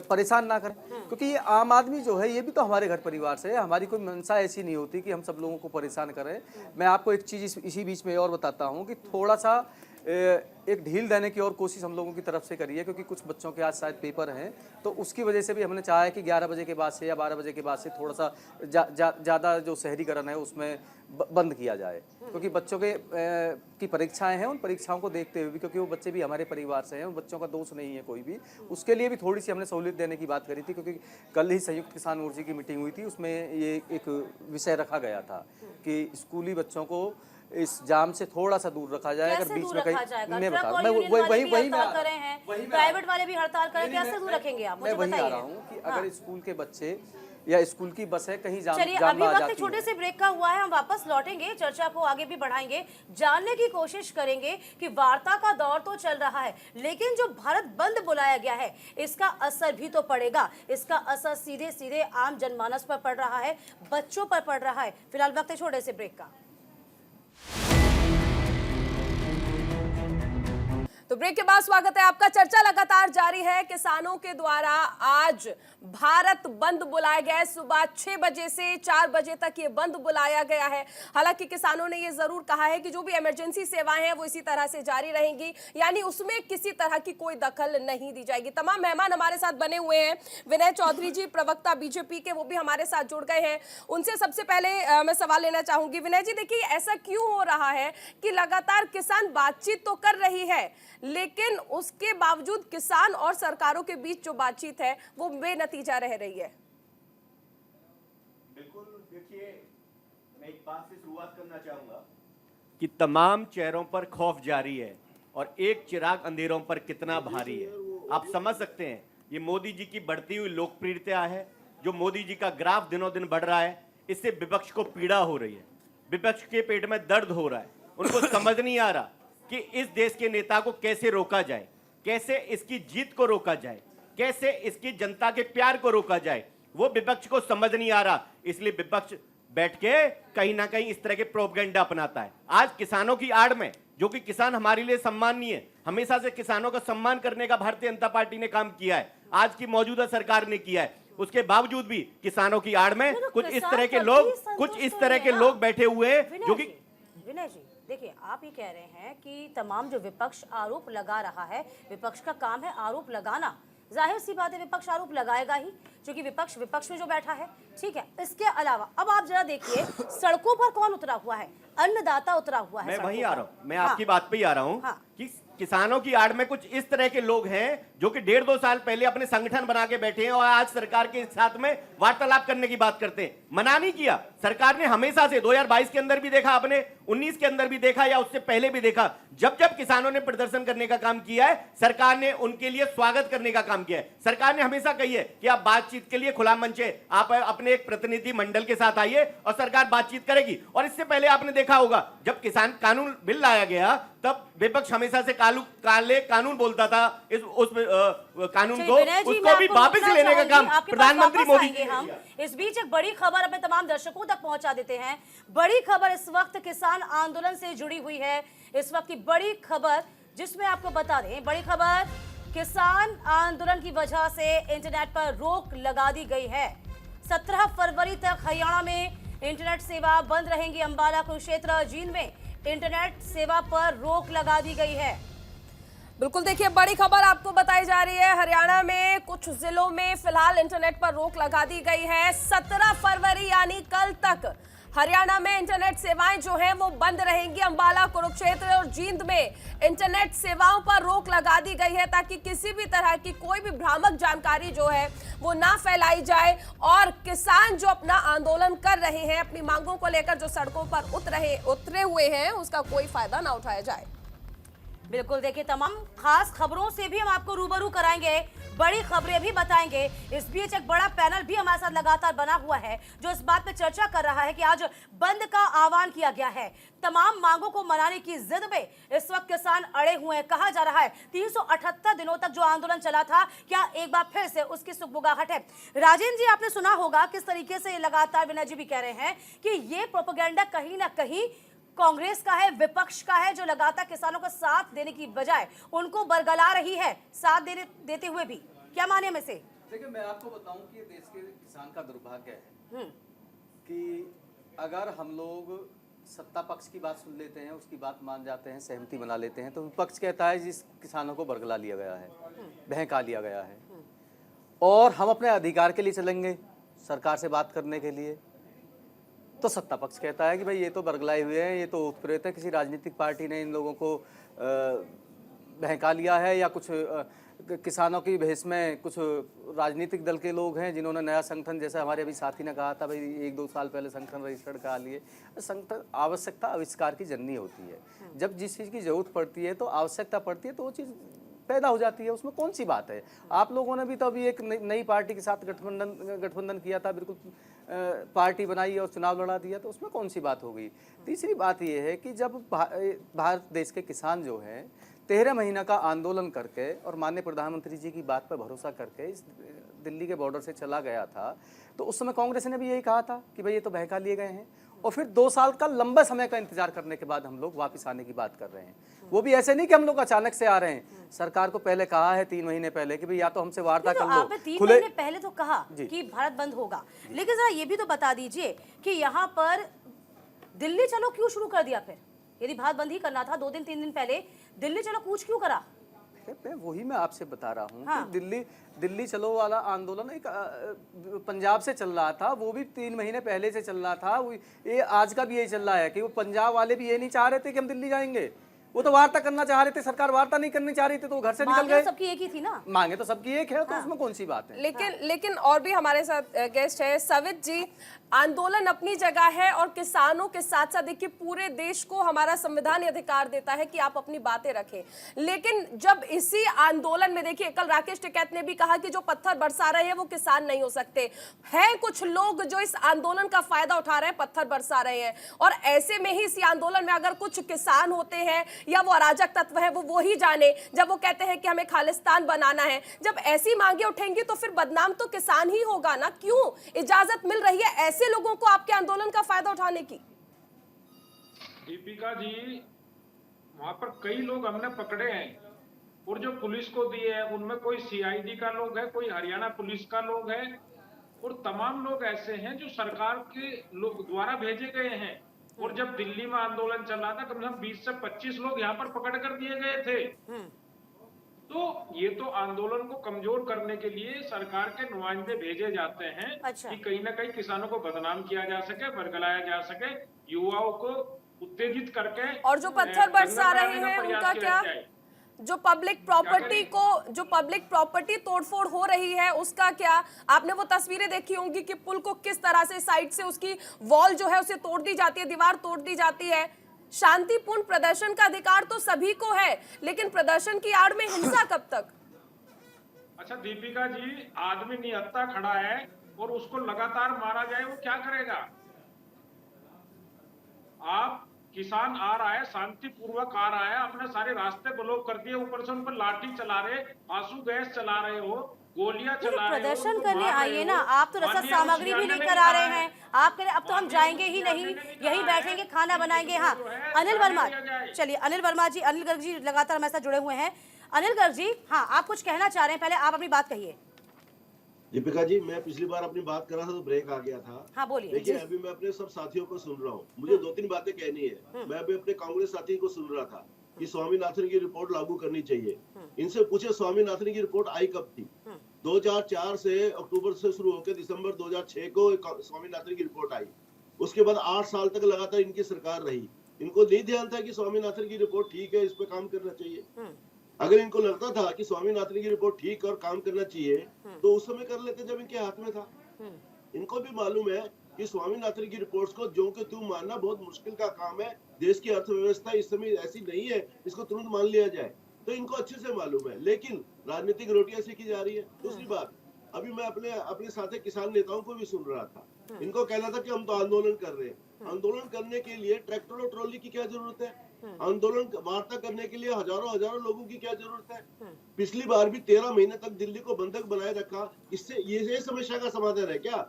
परेशान ना करें। क्योंकि ये आम आदमी जो है ये भी तो हमारे घर परिवार से है, हमारी कोई मंशा ऐसी नहीं होती कि हम सब लोगों को परेशान करें। मैं आपको एक चीज़ इसी बीच में और बताता हूँ कि थोड़ा सा एक ढील देने की और कोशिश हम लोगों की तरफ से करी है, क्योंकि कुछ बच्चों के आज शायद पेपर हैं, तो उसकी वजह से भी हमने चाहा है कि 11 बजे के बाद से या 12 बजे के बाद से थोड़ा सा ज़्यादा जो शहरीकरण है उसमें बंद किया जाए। क्योंकि बच्चों के की परीक्षाएं हैं, उन परीक्षाओं को देखते हुए भी, क्योंकि वो बच्चे भी हमारे परिवार से हैं, उन बच्चों का दोष नहीं है कोई भी, उसके लिए भी थोड़ी सी हमने सहूलियत देने की बात करी थी। क्योंकि कल ही संयुक्त किसान मोर्चे की मीटिंग हुई थी, उसमें ये एक विषय रखा गया था कि स्कूली बच्चों को इस जाम से थोड़ा सा दूर रखा जाए। अगर बीच में कहीं मैं बता वही प्राइवेट वाले भी हड़ताल करें, कैसे दूर रखेंगे आप? मैं वही आ रहा हूँ कि अगर स्कूल के बच्चे या स्कूल की बस है कहीं जाम चलिए, अभी वक्त छोटे से ब्रेक का हुआ है, हम वापस लौटेंगे, चर्चा को आगे भी बढ़ाएंगे, जानने की कोशिश करेंगे कि वार्ता का दौर तो चल रहा है, लेकिन जो भारत बंद बुलाया गया है इसका असर भी तो पड़ेगा। इसका असर सीधे सीधे आम जनमानस पर पड़ रहा है, बच्चों पर पड़ रहा है। फिलहाल वक्त है छोटे से ब्रेक का। तो ब्रेक के बाद स्वागत है आपका। चर्चा लगातार जारी है। किसानों के द्वारा आज भारत बंद बुलाया गया है। सुबह 6 बजे से 4 बजे तक ये बंद बुलाया गया है। हालांकि किसानों ने ये जरूर कहा है कि जो भी इमरजेंसी सेवाएं हैं वो इसी तरह से जारी रहेंगी, यानी उसमें किसी तरह की कोई दखल नहीं दी जाएगी। तमाम मेहमान हमारे साथ बने हुए हैं। विनय चौधरी जी, प्रवक्ता बीजेपी के, वो भी हमारे साथ जुड़ गए हैं। उनसे सबसे पहले मैं सवाल लेना चाहूंगी। विनय जी, देखिए, ऐसा क्यों हो रहा है कि लगातार किसान बातचीत तो कर रही है, लेकिन उसके बावजूद किसान और सरकारों के बीच जो बातचीत है वो बेनतीजा रह रही है? बिल्कुल, देखिए, मैं एक बात से शुरुआत करना चाहूंगा कि तमाम चेहरों पर खौफ जारी है और एक चिराग अंधेरों पर कितना भारी है। आप समझ सकते हैं, ये मोदी जी की बढ़ती हुई लोकप्रियता है। जो मोदी जी का ग्राफ दिनों दिन बढ़ रहा है, इससे विपक्ष को पीड़ा हो रही है, विपक्ष के पेट में दर्द हो रहा है। उनको समझ नहीं आ रहा कि इस देश के नेता को कैसे रोका जाए, कैसे इसकी जीत को रोका जाए, कैसे इसकी जनता के प्यार को रोका जाए। वो विपक्ष को समझ नहीं आ रहा, इसलिए विपक्ष बैठ के कहीं ना कहीं इस तरह के प्रोपेगेंडा अपनाता है। आज किसानों की आड़ में, जो कि किसान हमारे लिए सम्माननीय है, हमेशा से किसानों का सम्मान करने का भारतीय जनता पार्टी ने काम किया है, आज की मौजूदा सरकार ने किया है, उसके बावजूद भी किसानों की आड़ में कुछ इस तरह के लोग बैठे हुए हैं जो कि विनय जी, देखिए, आप ये कह रहे हैं कि तमाम जो विपक्ष आरोप लगा रहा है, विपक्ष का काम है आरोप लगाना। जाहिर सी बात है, विपक्ष आरोप लगाएगा ही, क्योंकि विपक्ष में जो बैठा है। ठीक है, इसके अलावा अब आप जरा देखिए, सड़कों पर कौन उतरा हुआ है? अन्नदाता उतरा हुआ है। मैं वहीं सड़कों आ पर। रहा हूं, मैं हाँ। आपकी बात पे ही आ रहा हूं हाँ। कि किसानों की आड़ में कुछ इस तरह के लोग हैं जो कि 1.5-2 साल पहले अपने संगठन बना के बैठे हैं और आज सरकार के साथ में वार्तालाप करने की बात करते हैं। मना नहीं किया सरकार ने, हमेशा से 2022 के अंदर भी देखा आपने, 19 के अंदर भी देखा या उससे पहले भी देखा। जब जब किसानों ने प्रदर्शन करने का काम किया है, सरकार ने उनके लिए स्वागत करने का काम किया है। सरकार ने हमेशा कही है कि आप बातचीत के लिए खुला मंच है, आप अपने एक प्रतिनिधि मंडल के साथ आइए और सरकार बातचीत करेगी। और इससे पहले आपने देखा होगा, जब किसान कानून बिल लाया गया तब विपक्ष हमेशा से काले कानून बोलता था। उस कानून को, उसको भी वापस लेने का काम प्रधानमंत्री मोदी जी हम इस बीच एक बड़ी खबर अपने तमाम दर्शकों तक पहुंचा देते हैं। बड़ी खबर इस वक्त किसान आंदोलन से जुड़ी हुई है। इस वक्त की बड़ी खबर जिसमें आपको बता दें, बड़ी खबर, किसान आंदोलन की वजह से इंटरनेट पर रोक लगा दी गई है। 17 फरवरी तक हरियाणा में इंटरनेट सेवा बंद रहेंगी। अंबाला, कुरुक्षेत्र, जींद में इंटरनेट सेवा पर रोक लगा दी गई है। बिल्कुल, देखिए बड़ी खबर आपको बताई जा रही है। हरियाणा में कुछ जिलों में फिलहाल इंटरनेट पर रोक लगा दी गई है। 17 फरवरी यानी कल तक हरियाणा में इंटरनेट सेवाएं जो हैं वो बंद रहेंगी। अंबाला, कुरुक्षेत्र और जींद में इंटरनेट सेवाओं पर रोक लगा दी गई है ताकि किसी भी तरह की कोई भी भ्रामक जानकारी जो है वो ना फैलाई जाए और किसान जो अपना आंदोलन कर रहे हैं, अपनी मांगों को लेकर जो सड़कों पर उतरे हुए हैं, उसका कोई फायदा ना उठाया जाए। बिल्कुल, देखिए तमाम खास खबरों से भी हम आपको रूबरू कराएंगे, बड़ी खबरें भी बताएंगे। इस बीच एक बड़ा पैनल भी हमारे साथ लगातार बना हुआ है जो इस बात पे चर्चा कर रहा है कि आज बंद का आह्वान किया गया है। तमाम मांगों को मनाने की जिद में इस वक्त किसान अड़े हुए हैं। कहा जा रहा है 378 दिनों तक जो आंदोलन चला था, क्या एक बार फिर से उसकी सुगबुगाहट है? राजेंद्र जी, आपने सुना होगा किस तरीके से लगातार विनय जी भी कह रहे हैं कि ये प्रोपेगेंडा कहीं ना कहीं कांग्रेस का है, विपक्ष का है, जो लगातार किसानों को साथ देने की बजाय उनको बरगला रही है, साथ देते हुए भी। क्या माने में से? देखिए, मैं आपको बताऊं कि देश के किसान का दुर्भाग्य है कि अगर हम लोग सत्ता पक्ष की बात सुन लेते हैं, उसकी बात मान जाते हैं, सहमति बना लेते हैं, तो विपक्ष कहता है जिस किसानों को बरगला लिया गया है, बहका लिया गया है और हम अपने अधिकार के लिए चलेंगे सरकार से बात करने के लिए, तो सत्ता पक्ष कहता है कि भाई ये तो बरगलाए हुए हैं, ये तो उत्प्रेरित है, किसी राजनीतिक पार्टी ने इन लोगों को बहका लिया है या कुछ किसानों की भेष में कुछ राजनीतिक दल के लोग हैं जिन्होंने नया संगठन, जैसे हमारे अभी साथी ने कहा था भाई 1-2 साल पहले संगठन रजिस्टर्ड करा लिए। संगठन, आवश्यकता आविष्कार की जननी होती है। जब जिस चीज़ की जरूरत पड़ती है तो आवश्यकता पड़ती है तो वो चीज़ पैदा हो जाती है, उसमें कौन सी बात है। आप लोगों ने भी तो अभी एक नई पार्टी के साथ गठबंधन किया था, बिल्कुल पार्टी बनाई और चुनाव लड़ा दिया, तो उसमें कौन सी बात हो गई। तीसरी बात यह है कि जब भारत देश के किसान जो हैं 13 महीना का आंदोलन करके और माननीय प्रधानमंत्री जी की बात पर भरोसा करके इस दिल्ली के बॉर्डर से चला गया था, तो उस समय कांग्रेस ने भी यही कहा था कि भाई ये तो बहका लिए गए हैं, और फिर 2 साल का लंबा समय का इंतजार करने के बाद हम लोग वापस आने की बात कर रहे हैं। वो भी ऐसे नहीं कि हम लोग अचानक से आ रहे हैं। सरकार को पहले कहा है 3 महीने पहले कि भाई या तो हमसे वार्ता कर लो। आपने 3 महीने पहले तो कहा कि भारत बंद होगा, लेकिन जरा ये भी तो बता दीजिए कि यहाँ पर दिल्ली चलो क्यों शुरू कर दिया? फिर यदि भारत बंद ही करना था 2 दिन 3 दिन पहले, दिल्ली चलो कूच क्यों करा? वही मैं आपसे बता रहा हूँ कि दिल्ली चलो वाला आंदोलन एक पंजाब से चल रहा था, वो भी 3 महीने पहले से चल रहा था। ये आज का भी यही चल रहा है कि वो पंजाब वाले भी ये नहीं चाह रहे थे कि हम दिल्ली जाएंगे, वो तो वार्ता करना चाह रहे थे, सरकार वार्ता नहीं करनी चाह रही थी तो वो घर से निकल गए। सबकी एक ही थी ना, मांगे तो सबकी एक है, तो उसमें कौन सी बात है। लेकिन और भी हमारे साथ गेस्ट है सवित जी। आंदोलन अपनी जगह है और किसानों के साथ साथ देखिए पूरे देश को हमारा संविधान अधिकार देता है कि आप अपनी बातें रखें, लेकिन जब इसी आंदोलन में देखिए कल राकेश टिकैत ने भी कहा कि जो पत्थर बरसा रहे हैं वो किसान नहीं हो सकते हैं। कुछ लोग जो इस आंदोलन का फायदा उठा रहे हैं, पत्थर बरसा रहे हैं, और ऐसे में ही इस आंदोलन में अगर कुछ किसान होते हैं या वो अराजक तत्व है वो ही जाने, जब वो कहते हैं कि हमें खालिस्तान बनाना है, जब ऐसी मांगे उठेंगी तो फिर बदनाम तो किसान ही होगा ना। क्यों इजाजत मिल रही है ऐसे लोगों को आपके आंदोलन का फायदा उठाने की? दीपिका जी, वहां पर कई लोग हमने पकड़े हैं और जो पुलिस को दिए हैं उनमें कोई सीआईडी का लोग है, कोई हरियाणा पुलिस का लोग है, और तमाम लोग ऐसे हैं जो सरकार के लोग द्वारा भेजे गए हैं। और जब दिल्ली में आंदोलन चल रहा था कम से कम 20 से 25 लोग यहाँ पर पकड़ कर दिए गए थे। तो ये तो आंदोलन को कमजोर करने के लिए सरकार के नुमाइंदे भेजे जाते हैं अच्छा। कि कहीं ना कहीं किसानों को बदनाम किया जा सके, बरगलाया जा सके, युवाओं को उत्तेजित करके और जो पत्थर बरसा दंगा रहे कराने का हैं प्रयास उनका किया क्या? जाए। जो पब्लिक प्रॉपर्टी तोड़फोड़ हो रही है उसका क्या? आपने वो तस्वीरें देखी होंगी कि पुल को किस तरह से साइड से उसकी वॉल जो है उसे तोड़ दी जाती है, दीवार तोड़ दी जाती है। शांतिपूर्ण प्रदर्शन का अधिकार तो सभी को है, लेकिन प्रदर्शन की आड़ में हिंसा कब तक? अच्छा दीपिका जी, आदमी निहत्था खड़ा है और उसको लगातार मारा जाए, वो क्या करेगा? आप किसान आ रहा है, शांतिपूर्वक आ रहा है, अपने सारे रास्ते ब्लॉक कर दिए, ऊपर से उन पर लाठी चला रहे, आंसू गैस चला रहे हो, गोलियां चला रहे हो, प्रदर्शन उनको करने मार रहे आइए हो। ना, आप तो रसद माननीय सामग्री भी मुखिया ने लेकर आ रहे कहा है, हैं। आप कह रहे अब तो हम जाएंगे ही नहीं, यहीं बैठेंगे, खाना बनाएंगे। हाँ, अनिल वर्मा, चलिए अनिल वर्मा जी, अनिल गर्ग जी लगातार हमारे साथ जुड़े हुए हैं। अनिल गर्ग जी, हाँ आप कुछ कहना चाह रहे हैं, पहले आप अपनी बात कहिए। दीपिका जी, मैं पिछली बार अपनी बात कर रहा था तो ब्रेक आ गया था। हाँ बोलिए। लेकिन अभी मैं अपने सब साथियों को सुन रहा हूँ, मुझे 2-3 बातें कहनी है। मैं अभी अपने कांग्रेस साथी को सुन रहा था कि स्वामीनाथन की रिपोर्ट लागू करनी चाहिए। इनसे पूछे स्वामीनाथन की रिपोर्ट आई कब थी? 2004 से अक्टूबर से शुरू होकर दिसंबर 2006 को स्वामीनाथन की रिपोर्ट आई। उसके बाद 8 साल तक लगातार इनकी सरकार रही। इनको नहीं ध्यान था कि स्वामीनाथन की रिपोर्ट ठीक है, इस पे काम करना चाहिए। अगर इनको लगता था कि स्वामीनाथन की रिपोर्ट ठीक और काम करना चाहिए तो उस समय कर लेते जब इनके हाथ में था। इनको भी मालूम है कि स्वामीनाथन की रिपोर्ट्स को जो कि तुम मानना बहुत मुश्किल का काम है। देश की अर्थव्यवस्था इस समय ऐसी नहीं है इसको तुरंत मान लिया जाए, तो इनको अच्छे से मालूम है। लेकिन राजनीतिक रोटियां सेकी जा रही है। दूसरी बात, अभी मैं अपने साथ किसान नेताओं को भी सुन रहा था। इनको कहना था कि हम तो आंदोलन कर रहे हैं। आंदोलन करने के लिए ट्रैक्टर और ट्रॉली की क्या जरूरत है? आंदोलन वार्ता करने के लिए हजारों लोगों की क्या जरूरत है? पिछली बार भी 13 महीने तक दिल्ली को बंधक बनाए रखा। इससे ये समस्या का समाधान है क्या?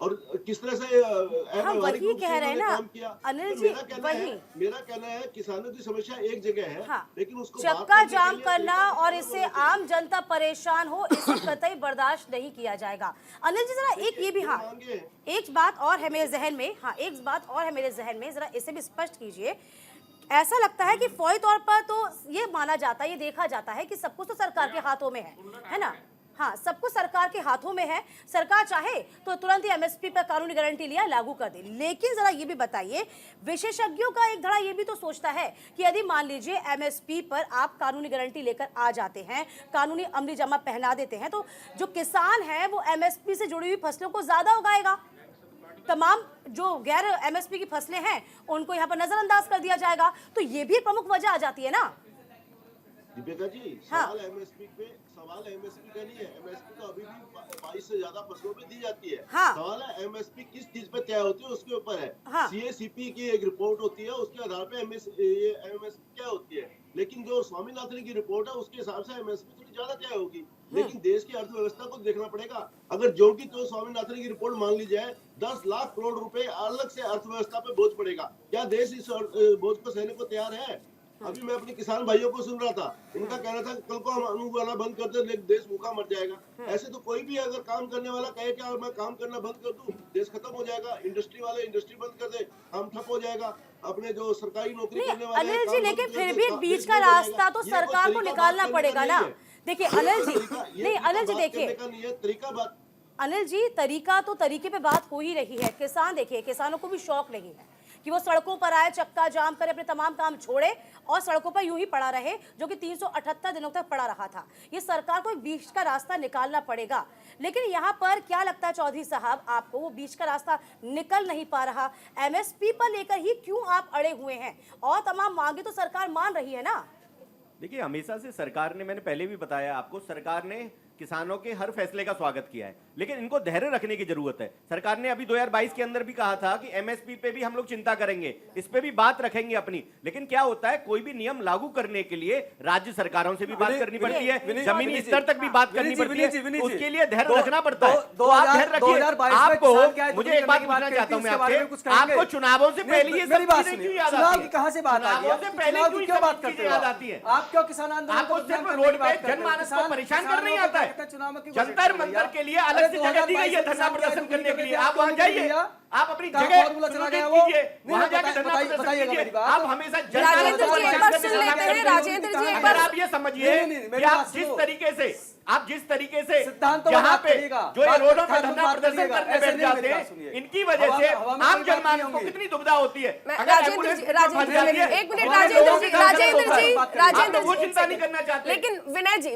और किस तरह से हम वही कह रहे हैं ना अनिल जी, मेरा कहना है किसानों की समस्या एक जगह है। हाँ, लेकिन उसको चक्का जाम करना और इससे आम जनता परेशान हो, इसे कतई बर्दाश्त नहीं किया जाएगा। अनिल जी जरा एक ये भी, हाँ एक बात और है मेरे जहन में, हाँ एक बात और है मेरे जहन में, जरा इसे भी स्पष्ट कीजिए। ऐसा लगता है कि फौरी तौर पर तो ये माना जाता है, ये देखा जाता है कि सब कुछ तो सरकार के हाथों में है ना? हाँ, सब कुछ सरकार के हाथों में है। सरकार चाहे तो तुरंत ही एमएसपी पर कानूनी गारंटी लिया लागू कर दे। लेकिन जरा ये भी बताइए, विशेषज्ञों का एक धड़ा ये भी तो सोचता है कि यदि मान लीजिए एमएसपी पर आप कानूनी गारंटी लेकर आ जाते हैं, कानूनी अमली जामा पहना देते हैं, तो जो किसान है वो एमएसपी से जुड़ी हुई फसलों को ज्यादा उगाएगा। तमाम जो गैर एमएसपी की फसलें हैं उनको यहाँ पर नजरअंदाज कर दिया जाएगा। तो ये भी एक प्रमुख वजह आ जाती है ना दीपिका जी। हाँ। सवाल एमएसपी का नहीं है। एमएसपी तो अभी भी 22 से ज्यादा फसलों पे दी जाती है। हाँ। सवाल है एमएसपी किस चीज पे तय होती है उसके ऊपर है। हाँ। सीएसीपी की एक रिपोर्ट होती है, उसके आधार पे एमएसपी क्या होती है। लेकिन जो स्वामीनाथन की रिपोर्ट है उसके हिसाब से एमएसपी थोड़ी ज्यादा तय होगी। लेकिन देश की अर्थव्यवस्था को देखना पड़ेगा। अगर जो की तो स्वामीनाथन की रिपोर्ट मान ली जाए, 10 लाख करोड़ रुपए अलग से अर्थव्यवस्था पे बोझ पड़ेगा। क्या देश इस बोझ को सहने को तैयार है? अभी मैं अपने किसान भाइयों को सुन रहा था, इनका कहना था कल को हम अनु वाला बंद कर दे, देश भूखा मर जाएगा। ऐसे तो कोई भी अगर काम करने वाला कहे कि मैं काम करना बंद कर दूं, देश खत्म हो जाएगा। इंडस्ट्री वाले इंडस्ट्री बंद कर दे, काम ठप हो जाएगा। अपने जो सरकारी नौकरी करने वाले अनिल जी, लेकिन फिर भी एक बीच का रास्ता तो सरकार को निकालना पड़ेगा ना। देखिए अनिल जी, नहीं अनिल जी देखिए, तरीका बात, अनिल जी तरीका तो तरीके पे बात हो ही रही है। किसान देखिए, किसानों को भी शौक नहीं है कि वो सड़कों पर आए, चक्का जाम करे, अपने तमाम काम छोड़े और सड़कों पर यूं ही पड़ा रहे, जो कि 378 दिनों तक पड़ा रहा था। ये सरकार को बीच का रास्ता निकालना पड़ेगा। लेकिन यहाँ पर क्या लगता है चौधरी साहब आपको, वो बीच का रास्ता निकल नहीं पा रहा? एमएसपी पर लेकर ही क्यों आप अड़े हुए हैं? और तमाम मांगे तो सरकार मान रही है ना। देखिए, हमेशा से सरकार ने, मैंने पहले भी बताया आपको, सरकार ने किसानों के हर फैसले का स्वागत किया है, लेकिन इनको धैर्य रखने की जरूरत है। सरकार ने अभी 2022 के अंदर भी कहा था कि एमएसपी पे भी हम लोग चिंता करेंगे, इस पे भी बात रखेंगे अपनी। लेकिन क्या होता है, कोई भी नियम लागू करने के लिए राज्य सरकारों से भी बात करनी पड़ती है, जमीनी स्तर तक भी बात करनी पड़ती है, उसके लिए धैर्य रखना पड़ता है। तो आप धैर्य रखिए। आपको, मुझे एक बात पूछना चाहता हूं मैं आपसे, आपको चुनावों से पहले ये सब चीजें क्यों याद आती है? कहां से बात आ गई? चुनावों से पहले क्यों बात करते याद आती है? आप क्यों किसान आंदोलन आपको सिर्फ रोड पे जनमानस को परेशान कर नहीं आता है? चुनाव में जंतर मंतर के लिए अलग से जगह दी गई है धरना प्रदर्शन करने के लिए, आप वहां जाइए। आप अपनी कहाँ जगह फॉर्मूला चला गया सुनिश्चित वो? कीजिए, नहीं, वहां नहीं, जाके धरना बताइए- प्रदर्शन बताइएगा कीजिए। मेरी बात। आप हमेशा राजेंद्र जी एक बार सुन लेते हैं, राजेंद्र जी एक अगर बार आप ये समझिए नहीं, नहीं, कि मेरी आप बात जिस सुनो। तरीके से सिद्धांत तो यहाँ बात पे करिएगा, जो ये बात रोडों पे बात धरना बात प्रदर्शन करिएगा, करने ऐसे बैठ नहीं जाते मेरी बात हैं, सुनिए। इनकी वजह से हवा में आम कोई बात जनमानस नहीं को होंगी। कितनी दुविधा होती है। मैं- अगर राजेंद्र एम्बुलेंस जी, बीच में राजेंद्र फंस जाती जी, है, एक मिनट, हमारे राजेंद्र लोगों जी, के काम राजेंद्र करना जी, होता है। राजेंद्र आप लोग वो जी, चिंता एक नहीं सेकंड। करना चाहते। लेकिन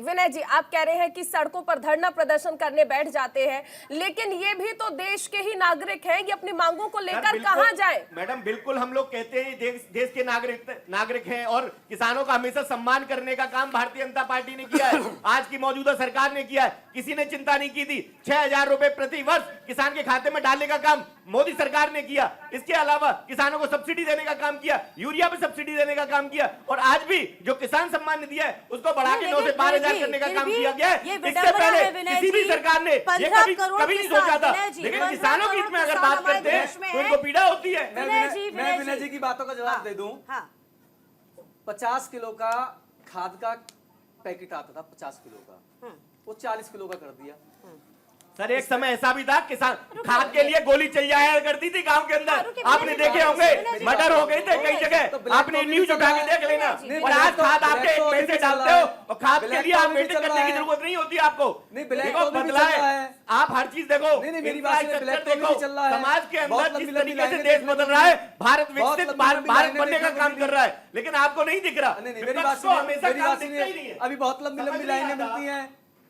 विनय जी आप कह रहे हैं कि सड़कों पर धरना प्रदर्शन करने बैठ जाते हैं, लेकिन ये भी तो देश के ही नागरिक हैं, ये अपनी मांगों को सर, लेकर बिल्कुल- कहां जाए? मैडम बिल्कुल हम लोग कहते हैं देश के नागरिक हैं और किसानों का हमेशा सम्मान करने का काम भारतीय जनता पार्टी ने किया है। आज की मौजूदा सरकार ने किया है, किसी ने चिंता नहीं की थी। 6,000 रुपए प्रति वर्ष किसान के खाते में डालने का काम मोदी सरकार ने किया। इसके अलावा किसानों को सब्सिडी देने का काम किया, यूरिया पे सब्सिडी देने का काम किया, और आज भी जो किसान सम्मान निधि है उसको बढ़ा के 9 से 12,000 करने का काम किया गया है। इससे पहले किसी भी सरकार ने ये कभी नहीं सोचा था। लेकिन किसानों के हित में अगर बात करते हैं तो उनको पीड़ा होती है। मैं विनय जी की बातों का जवाब दे दूं। हाँ 50 किलो का खाद का पैकेट आता था, 50 किलो का, वो 40 किलो का कर दिया। सर एक समय ऐसा भी था किसान खाद के लिए गोली चल जाया करती थी गांव के अंदर, आपने देखे होंगे, मर्डर हो गए थे कई जगह, आपने न्यूज उठा के देख लेना। और आज खाद आपके एक पैसे डालते हो और खाद के लिए आप मेंटेन करने की जरूरत नहीं होती आपको। देखो बदला है, आप हर चीज देखो, मेरी बात सुनिए, ब्लैक तो देखो, भी चल रहा है। समाज के बहुत अंदर लंबी जिस लंबी तरीके से लाइनें देश देखने बदल को रहा है, मिली। भारत बहुत विकसित लंबी लंबी भारत लाइनें बनने का देखने को काम मिली। कर रहा है, लेकिन आपको नहीं दिख रहा। नहीं मेरी विपक्ष बात को सुनिए, हमेशा मेरी काम बात दिखता ही नहीं सुनिए। है। अभी बहुत लंबी समझ लंबी नहीं लाइनें आता। मिलती हैं,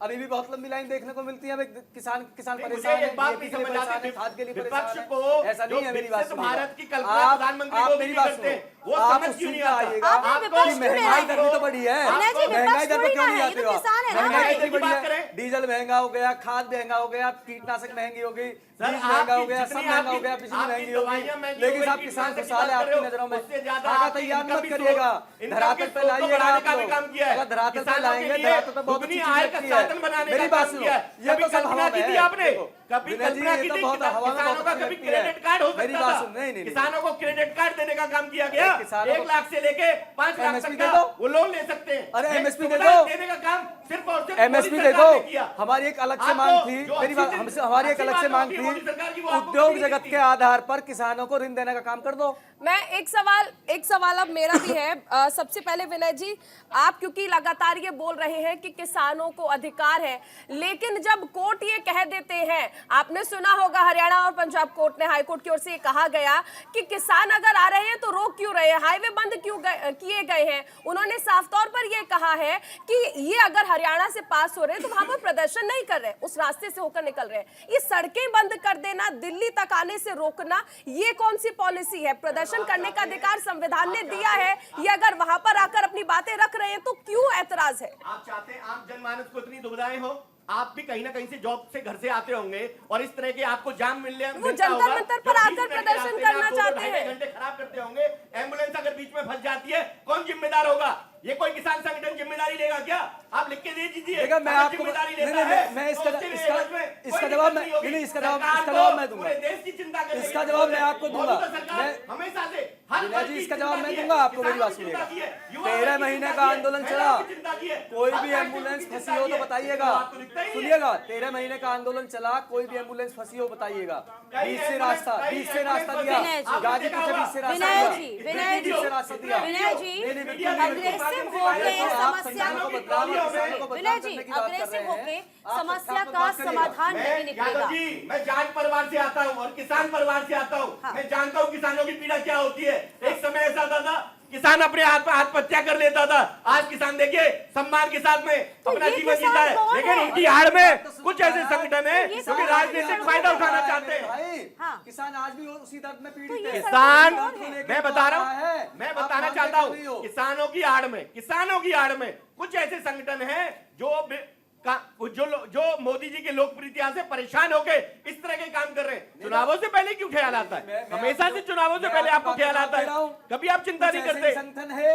अभी भी बहुत लंबी लाइन देखने को मिलती है। अभी किसान नहीं, परेशान मुझे है, एक बात DAP नहीं के लिए समझ परेशान आती, है, खाद के लिए विपक्ष परेशान है। को ऐसा नहीं है, मेरी बात विकसित सुनिए। भारत की कल्पना प्रधानमंत्री आप मोदी मेरी जी बात करते हैं, सुनो। वो आप समझ उस क्यों चीज नहीं पे आता? आइएगा। आपने विपक्ष क्यों महंगाई में दर भी तो बढ़ी है। विनय जी, विपक्ष महंगाई दर थोड़ी पे क्यों ना नहीं है, आते ये हो तो आप? किसान है ना महंगाई भाई। इतनी बढ़ी बात है, करें। डीजल महंगा हो गया, खाद महंगा हो गया, कीटनाशक महंगी हो गई, सर, बीज महंगा हो आपकी गया, सब जितनी महंगा हो आपकी- गया, बिजली आपकी महंगी हो दवाइयां गई। महंगी लेकिन हो साहब गई, किसान कीटनाशक खुशहाल है की आपकी बात नजरों में। उससे ज्यादा खाका आपकी तैयार इनकम मत भी करिएगा, इनकम धरातल के पे स्रोत को लाइएगा बढ़ाने आप का भी लोग। काम किया है। अगर धरातल पे किसानों लाएंगे, के लिए धरातल पे बहुत दुगनी अच्छी आय चीजें का की है। साधन बनाने मेरी का बात काम सुनो, किया है। ये कभी तो सब कल्पना हवा की में थी है। आपने? देखो, कभी विनय जी, कल्पना ये की तो थी? बहुत हवा में किसानों बहुत का अच्छी कभी लगती है। क्रेडिट कार्ड हो मेरी सकता बात था? सुन, नहीं। किसानों को क्रेडिट कार्ड देने का काम किया गया। किसानों 1 को- लाख से लेके 5 लाख MSP तक दे का दो। वो लोन ले सकते हैं। अरे ये MSP दे सुविधा दो। देने का काम सिर्फ और सिर्फ MSP मोदी दे सरकार दो। ने किया। हमारी एक अलग से आपको मांग थी, जो मेरी बात अच्छी हमसे हमारी एक अच्छी अलग से बात मांग होती है थी, मोदी सरकार की, वो आपको उद्योग नहीं जगत दिखती। के आधार पर किसानों को ऋण देने का काम कर दो। मैं एक सवाल अब मेरा भी है। सबसे पहले विनय जी, आप क्योंकि लगातार ये बोल रहे हैं कि किसानों को अधिकार है, लेकिन जब कोर्ट ये कह देते हैं, आपने सुना होगा हरियाणा और पंजाब कोर्ट ने, हाई कोर्ट की ओर से ये कहा गया कि किसान अगर आ रहे हैं तो रोक क्यों रहे हैं, हाईवे बंद क्यों किए गए हैं। उन्होंने साफ तौर पर ये कहा है कि ये अगर हरियाणा से पास हो रहे हैं तो वहां पर प्रदर्शन नहीं कर रहे, उस रास्ते से होकर निकल रहे हैं। ये सड़कें बंद कर देना, दिल्ली तक आने से रोकना, ये कौन सी पॉलिसी है? प्रदर्शन करने का अधिकार संविधान ने दिया है, ये अगर वहां पर आकर अपनी बातें रख रहे हैं तो क्यों ऐतराज है? आप चाहते हैं आम जनमानस को इतनी दुविधाएं हो? आप भी कहीं ना कहीं से जॉब से घर से आते होंगे और इस तरह के आपको जाम मिलने वो जंतर मंतर पर आकर प्रदर्शन करना चाहते हैं। घंटे खराब करते होंगे, एम्बुलेंस अगर बीच में फंस जाती है, कौन जिम्मेदार होगा? ये कोई किसान संगठन जिम्मेदारी लेगा क्या? आप लिख के दे दीजिए। देखा, मैं अगर आपको जिम्मेदारी नहीं, लेता नहीं, है, मैं तो उसके लिए इसमें इसका कोई जवाब दिक्कत मैं होगी। नहीं, इसका सरकार जवाब को मैं दूंगा। पूरे देश की चिंता करने इसका की जवाब जरूरत मैं है। आपको दूंगा। मौजूदा सरकार मैं- हमेशा से हर विनय वर्ग जी, की इसका चिंता जवाब मैं की है। दूंगा आपको, मेरी किसानों बात की चिंता सुनिएगा। की है, युवा 13 वर्ग की महीने चिंता का की है, आंदोलन महिलाओं चला, की चिंता की है, कोई हर भी वर्ग की एम्बुलेंस चिंता फंसी हो की तो है। बताइएगा। आपको दिखता ही है। सुनिएगा, 13 महीने का आंदोलन चला, कोई भी एम्बुलेंस फंसी हो बताइएगा। बीच से रास्ता दिया, विनय जी, गाजीपुर से बीच से रास्ता विनय दिया, जी, विनय जी, बीच से रास्ता दिया। विनय जी, नहीं, नहीं, बिल्कुल नहीं, बिल्कुल। अग्रेसिव होके ये तो आप समस्या संगठनों को बदनाम और किसानों को विनय बदनाम जी, करने की बात कर रहे अग्रेसिव होके हैं। आप समस्या सत्यात्मक का बात करिएगा। समाधान नहीं मैं निकलेगा। यादव जी, मैं जाट परिवार से आता हूँ और किसान परिवार से आता हूँ। हाँ। मैं जानता हूँ किसानों की पीड़ा क्या होती है। एक समय ऐसा आता था, किसान अपने हाथ पर आत्महत्या कर लेता था। आज किसान देखिए सम्मान के साथ में अपना ये जीवन किसान जीता है, कौन लेकिन है? उनकी आड़ में कुछ ऐसे संगठन है ये जो कि किसान राजनीतिक कौन फायदा है? उठाना चाहते हैं। भाई, हाँ। किसान आज भी उसी दर्द में पीड़ित तो ये है। किसान, कौन है? मैं बता रहा है। हूँ, मैं आप बताना मानते चाहता क्यों नहीं हो? हूँ, किसानों की आड़ में कुछ ऐसे संगठन हैं जो मोदी जी के लोकप्रियता से परेशान होकर इस तरह के काम कर रहे हैं। चुनावों से पहले क्यों ख्याल आता है? हमेशा से चुनावों से पहले आपको ख्याल आता है, कभी आप चिंता नहीं करते। संगठन है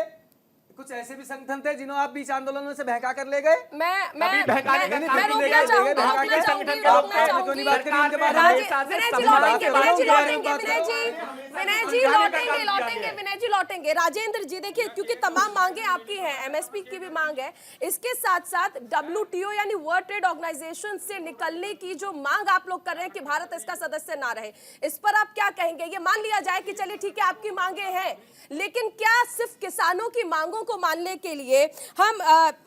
कुछ ऐसे भी संगठन थे जिन्होंने आप बीच आंदोलन में से बहका कर ले गए। मैं बहकाने का काम रोकना ले गए, चाहूंगी, बहका के रोकना संगठन चाहूंगी, का रोकना आप चाहूंगी। क्यों नहीं बात करी उनके बारे में? विनय जी लौटेंगे, विनय जी लौटेंगे, विनय जी लौटेंगे, विनय जी लौटेंगे। राजेंद्र जी देखिए, क्योंकि तमाम मांगे आपकी हैं, एमएसपी की भी मांग है, इसके साथ साथ WTO यानी वर्ल्ड ट्रेड ऑर्गेनाइजेशन से निकलने की जो मांग आप लोग कर रहे हैं कि भारत इसका सदस्य ना रहे, इस पर आप क्या कहेंगे? ये मान लिया जाए कि चलिए ठीक है आपकी मांगे हैं, लेकिन क्या सिर्फ किसानों की मांगों को मानने के लिए हम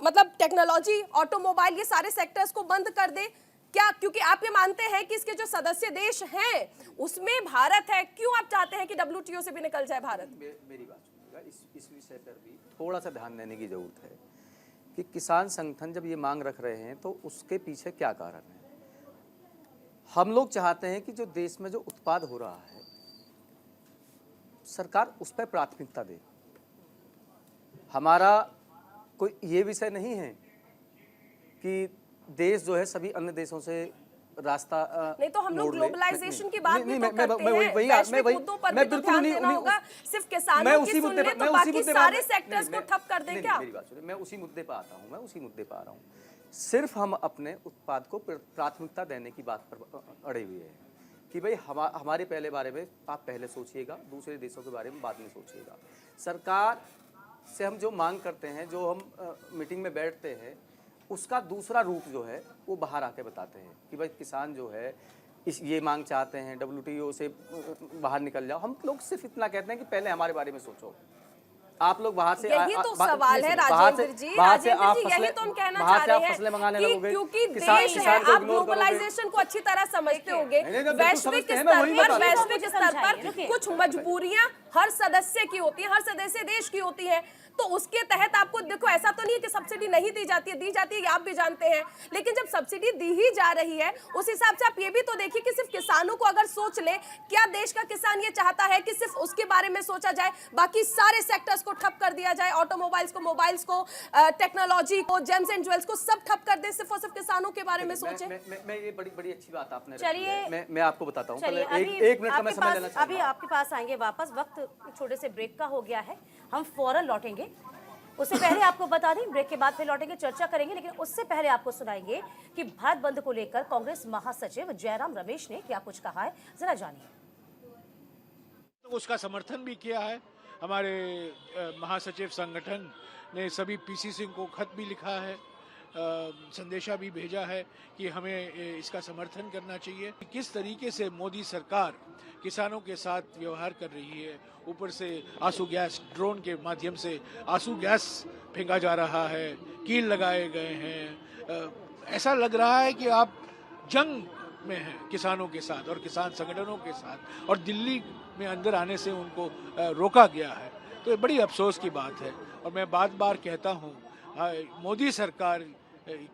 मतलब टेक्नोलॉजी, ऑटोमोबाइल, ये सारे सेक्टर्स को बंद कर दें क्या? क्योंकि आप ये मानते हैं कि इसके जो सदस्य देश हैं उसमें भारत है, क्यों आप चाहते हैं कि WTO से भी निकल जाए भारत? मेरी बात सुनिएगा, इस विषय पर भी थोड़ा सा ध्यान देने की जरूरत है कि किसान संगठन जब ये मांग रख रहे हैं तो उसके पीछे क्या कारण है। हम लोग चाहते हैं कि जो देश में जो उत्पाद हो रहा है सरकार उस पर प्राथमिकता दे। हमारा कोई ये विषय नहीं है कि देश जो है सभी अन्य देशों से रास्ता नहीं तो हम लोग मोड़ ले। ग्लोबलाइजेशन की बात भी तो मैं करते हैं, वैश्विक मुद्दों पर भी तो ध्यान देना होगा। सिर्फ किसानों की सुन ले तो बाकी सारे सेक्टर्स को ठप कर दें क्या? मेरी बात सुनिए, मैं उसी मुद्दे पर आता हूँ, मैं उसी मुद्दे पर आ रहा हूँ। सिर्फ हम अपने उत्पाद को प्राथमिकता देने की बात पर अड़े हुए हैं कि भाई हमारे पहले बारे में आप पहले सोचिएगा, दूसरे देशों के बारे में बाद में सोचिएगा। सरकार से हम जो मांग करते हैं, जो हम मीटिंग में बैठते हैं, उसका दूसरा रूप जो है वो बाहर आके बताते हैं कि भाई किसान जो है ये मांग चाहते हैं WTO से बाहर निकल जाओ। हम लोग सिर्फ इतना कहते हैं कि पहले हमारे बारे में सोचो। आप लोग बाहर से यही तो सवाल है राजेंद्र जी, यही तो हम कहना चाह रहे हैं कि क्योंकि देश है, आप ग्लोबलाइजेशन को अच्छी तरह समझते होंगे। वैश्विक स्तर पर कुछ मजबूरियां हर सदस्य की होती है, हर सदस्य देश की होती है, तो उसके तहत आपको देखो ऐसा तो नहीं है कि सब्सिडी नहीं दी जाती है, ये आप भी जानते हैं। लेकिन जब सब्सिडी दी ही जा रही है उस हिसाब से आप ये भी तो देखिए कि सिर्फ किसानों को अगर सोच ले, क्या देश का किसान ये चाहता है कि सिर्फ उसके बारे में सोचा जाए, बाकी सारे सेक्टर्स को ठप कर दिया जाए, ऑटोमोबाइल्स को, मोबाइल्स को, टेक्नोलॉजी को, जेम्स एंड ज्वेल्स को सब ठप कर दे, सिर्फ और सिर्फ किसानों के बारे में सोचे? मैं ये बड़ी अच्छी बात आपने चलिए मैं आपको बताता हूँ। एक मिनट का मैं समय लेना चाहूंगा। अभी आपके पास आएंगे वापस, वक्त छोटे से ब्रेक का हो गया है, हम फौरन लौटेंगे। उससे पहले आपको बता दें, ब्रेक के बाद फिर लौटेंगे, चर्चा करेंगे, लेकिन उससे पहले आपको सुनाएंगे कि भारत बंद को लेकर कांग्रेस महासचिव जयराम रमेश ने क्या कुछ कहा है, जरा जानिए। तो उसका समर्थन भी किया है। हमारे महासचिव संगठन ने सभी PCC को खत भी लिखा है, संदेशा भी भेजा है कि हमें इसका समर्थन करना चाहिए। किस तरीके से मोदी सरकार किसानों के साथ व्यवहार कर रही है, ऊपर से आंसू गैस, ड्रोन के माध्यम से आंसू गैस फेंका जा रहा है, कील लगाए गए हैं। ऐसा लग रहा है कि आप जंग में हैं किसानों के साथ और किसान संगठनों के साथ, और दिल्ली में अंदर आने से उनको रोका गया है। तो ये बड़ी अफसोस की बात है। और मैं बार बार कहता हूँ, मोदी सरकार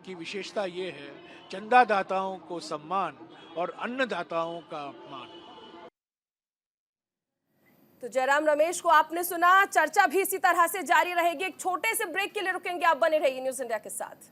की विशेषता ये है, चंदादाताओं को सम्मान और अन्नदाताओं का मान। तो जयराम रमेश को आपने सुना, चर्चा भी इसी तरह से जारी रहेगी। एक छोटे से ब्रेक के लिए रुकेंगे, आप बने रहिए न्यूज़ इंडिया के साथ।